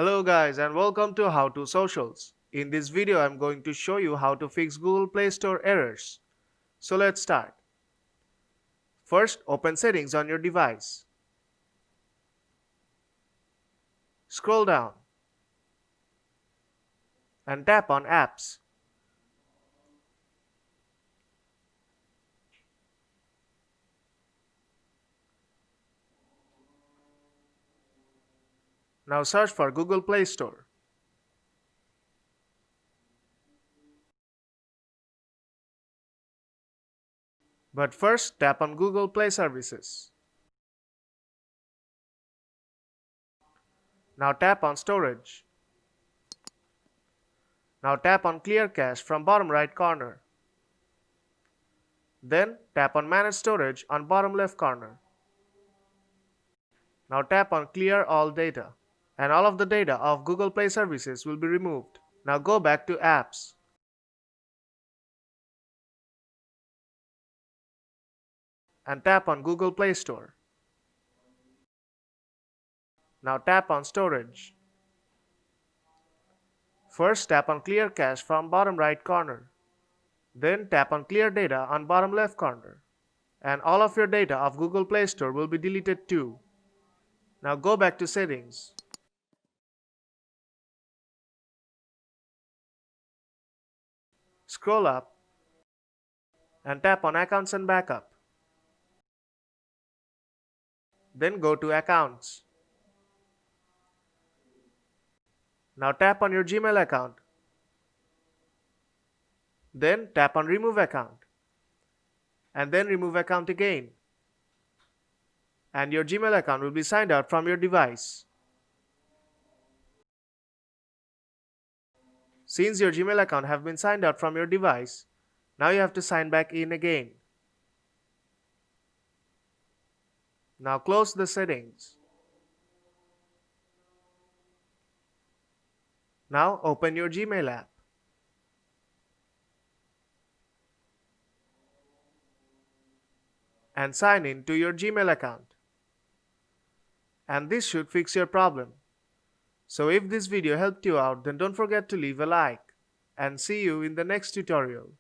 Hello guys and welcome to How to Socials. In this video I'm going to show you how to fix Google Play Store errors. So let's start. First, open settings on your device. Scroll down and tap on apps. Now search for Google Play Store. But first tap on Google Play Services. Now tap on Storage. Now tap on Clear Cache from bottom right corner. Then tap on Manage Storage on bottom left corner. Now tap on Clear All Data, and all of the data of Google Play Services will be removed. Now go back to Apps. And tap on Google Play Store. Now tap on Storage. First tap on Clear Cache from bottom right corner. Then tap on Clear Data on bottom left corner. And all of your data of Google Play Store will be deleted too. Now go back to Settings. Scroll up and tap on Accounts and Backup. Then go to Accounts. Now tap on your Gmail account. Then tap on Remove Account. And then remove account again. And your Gmail account will be signed out from your device. Since your Gmail account have been signed out from your device, now you have to sign back in again. Now close the settings. Now open your Gmail app. And sign in to your Gmail account. And this should fix your problem. So if this video helped you out, then don't forget to leave a like. And see you in the next tutorial.